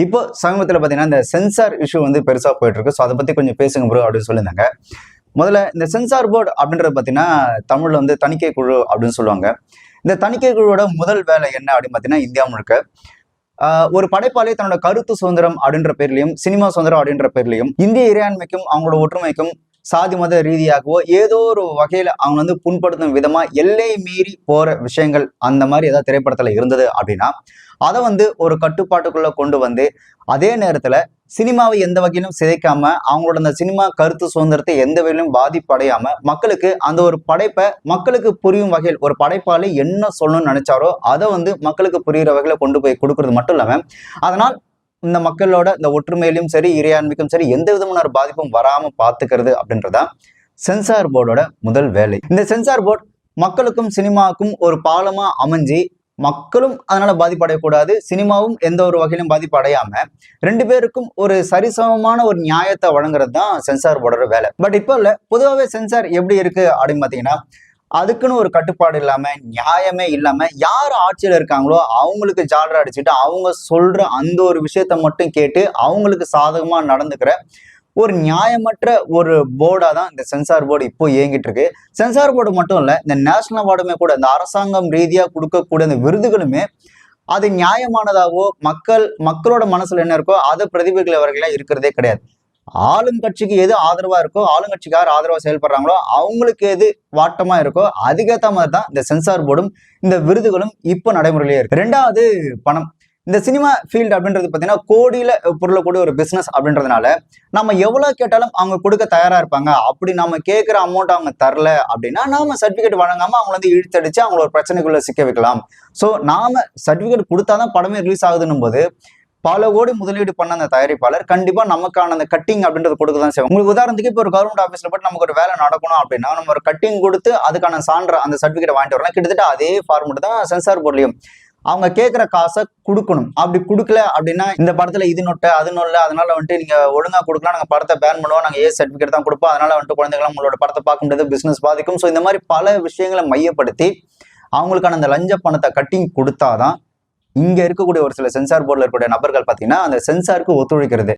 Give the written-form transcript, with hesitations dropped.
இப்போ சமீபத்தில் பார்த்தீங்கன்னா இந்த சென்சார் இஷ்யூ வந்து பெருசாக போயிட்டு இருக்கு. ஸோ அதை பற்றி கொஞ்சம் பேசுங்க ப்ரோ அப்படின்னு சொல்லியிருந்தாங்க. முதல்ல இந்த சென்சார் போர்டு அப்படின்றது பார்த்தீங்கன்னா தமிழில் வந்து தணிக்கை குழு அப்படின்னு சொல்லுவாங்க. இந்த தணிக்கை குழுவோட முதல் வேலை என்ன அப்படின்னு பார்த்தீங்கன்னா இந்தியா முழுக்க ஒரு படைப்பாளி தன்னோட கருத்து சுதந்திரம் அப்படின்ற பேர்லையும் சினிமா சுதந்திரம் அப்படின்ற பேர்லையும் இந்திய இறையாண்மைக்கும் அவங்களோட ஒற்றுமைக்கும் சாதி மத ரீதியாகவோ ஏதோ ஒரு வகையில அவங்க வந்து புண்படுத்தும் விதமா எல்லை மீறி போற விஷயங்கள் அந்த மாதிரி ஏதாவது திரைப்படத்துல இருந்தது அப்படின்னா அதை வந்து ஒரு கட்டுப்பாட்டுக்குள்ள கொண்டு வந்து அதே நேரத்துல சினிமாவை எந்த வகையிலும் சிதைக்காம அவங்களோட அந்த சினிமா கருத்து சுதந்திரத்தை எந்த வகையிலும் பாதிப்படையாம மக்களுக்கு அந்த ஒரு படைப்பை மக்களுக்கு புரியும் வகையில் ஒரு படைப்பாளி என்ன சொல்லணும்னு நினைச்சாரோ அதை வந்து மக்களுக்கு புரியுற வகையில கொண்டு போய் கொடுக்கறது மட்டும் இல்லாம அதனால் இந்த மக்களோட இந்த ஒற்றுமையிலும் சரி இறையாண்மைக்கும் சரி எந்த விதமான ஒரு பாதிப்பும் வராம பாத்துக்கிறது அப்படின்றதா சென்சார் போர்டோட முதல் வேலை. இந்த சென்சார் போர்டு மக்களுக்கும் சினிமாவுக்கும் ஒரு பாலமா அமைஞ்சு மக்களும் அதனால பாதிப்படையக்கூடாது, சினிமாவும் எந்த ஒரு வகையிலும் பாதிப்படையாம ரெண்டு பேருக்கும் ஒரு சரிசமமான ஒரு நியாயத்தை வழங்குறது தான் சென்சார் போர்டோட வேலை. பட் இப்போ இல்ல பொதுவாகவே சென்சார் எப்படி இருக்கு அப்படின்னு பாத்தீங்கன்னா அதுக்குன்னு ஒரு கட்டுப்பாடு இல்லாம நியாயமே இல்லாம யார் ஆட்சியில இருக்காங்களோ அவங்களுக்கு ஜாலரா அடிச்சுட்டு அவங்க சொல்ற அந்த ஒரு விஷயத்த மட்டும் கேட்டு அவங்களுக்கு சாதகமா நடந்துக்கிற ஒரு நியாயமற்ற ஒரு போர்டா தான் இந்த சென்சார் போர்டு இப்போ இயங்கிட்டு இருக்கு. சென்சார் போர்டு மட்டும் இல்ல, இந்த நேஷனல் அவார்டுமே கூட இந்த அரசாங்கம் ரீதியா கொடுக்கக்கூடிய இந்த விருதுகளுமே அது நியாயமானதாவோ மக்களோட மனசுல என்ன இருக்கோ அதை பிரதிபலிக்கிற வரைக்கும் இருக்கிறதே கிடையாது. ஆளும் கட்சிக்கு எது ஆதரவா இருக்கோ ஆளுங்கட்சிக்கு யார் ஆதரவா செயல்படுறாங்களோ அவங்களுக்கு எது வாட்டமா இருக்கோ அதுக்கேற்ற மாதிரி தான் இந்த சென்சார் போர்டும் இந்த விருதுகளும் இப்போ நடைமுறையிலே இருக்கு. ரெண்டாவது பணம். இந்த சினிமா ஃபீல்டு அப்படின்றது பார்த்தீங்கன்னா கோடியில பொருளக்கூடிய ஒரு பிசினஸ் அப்படின்றதுனால நம்ம எவ்வளவு கேட்டாலும் அவங்க கொடுக்க தயாரா இருப்பாங்க. அப்படி நம்ம கேட்கிற அமௌண்ட் அவங்க தரல அப்படின்னா நாம சர்டிபிகேட் வழங்காம அவங்க வந்து இழுத்தடிச்சு அவங்கள ஒரு பிரச்சனைக்குள்ள சிக்க வைக்கலாம். ஸோ நாம சர்டிபிகேட் கொடுத்தாதான் படமே ரிலீஸ் ஆகுதுன்னும் போது பல கோடி முதலீடு பண்ண அந்த தயாரிப்பாளர் கண்டிப்பா நமக்கான அந்த கட்டிங் அப்படின்றது கொடுக்க தான் செய்வோம். உங்களுக்கு உதாரணத்துக்கு இப்போ ஒரு கவர்மெண்ட் ஆஃபீஸ்ல போட்டு நமக்கு ஒரு வேலை நடக்கணும் அப்படின்னா நம்ம ஒரு கட்டிங் கொடுத்து அதுக்கான சான்ற அந்த சர்டிபிகேட் வாங்கிட்டு வரலாம். கிட்டத்தட்ட அதே ஃபார்மெட் தான் சென்சார் போர்ட்லயும் அவங்க கேட்கிற காசை கொடுக்கணும். அப்படி கொடுக்கல அப்படின்னா இந்த படத்துல இது நொட்டை அது நொல்ல அதனால வந்துட்டு நீங்க ஒழுங்கா கொடுக்கலாம், நாங்க படத்தை பேன் பண்ணுவோம், நாங்க சர்டிபிகேட் தான் கொடுப்போம், அதனால வந்துட்டு குழந்தைகளும் உங்களோட படத்தை பார்க்க முடியாது, பிசினஸ் பாதிக்கும். ஸோ இந்த மாதிரி பல விஷயங்களை மையப்படுத்தி அவங்களுக்கான அந்த லஞ்ச பணத்தை கட்டிங் கொடுத்தாதான் இங்க இருக்கக்கூடிய ஒரு சில சென்சார் போர்டில் இருக்கக்கூடிய நபர்கள் பார்த்தீங்கன்னா அந்த சென்சாருக்கு ஒத்துழைக்கிறது.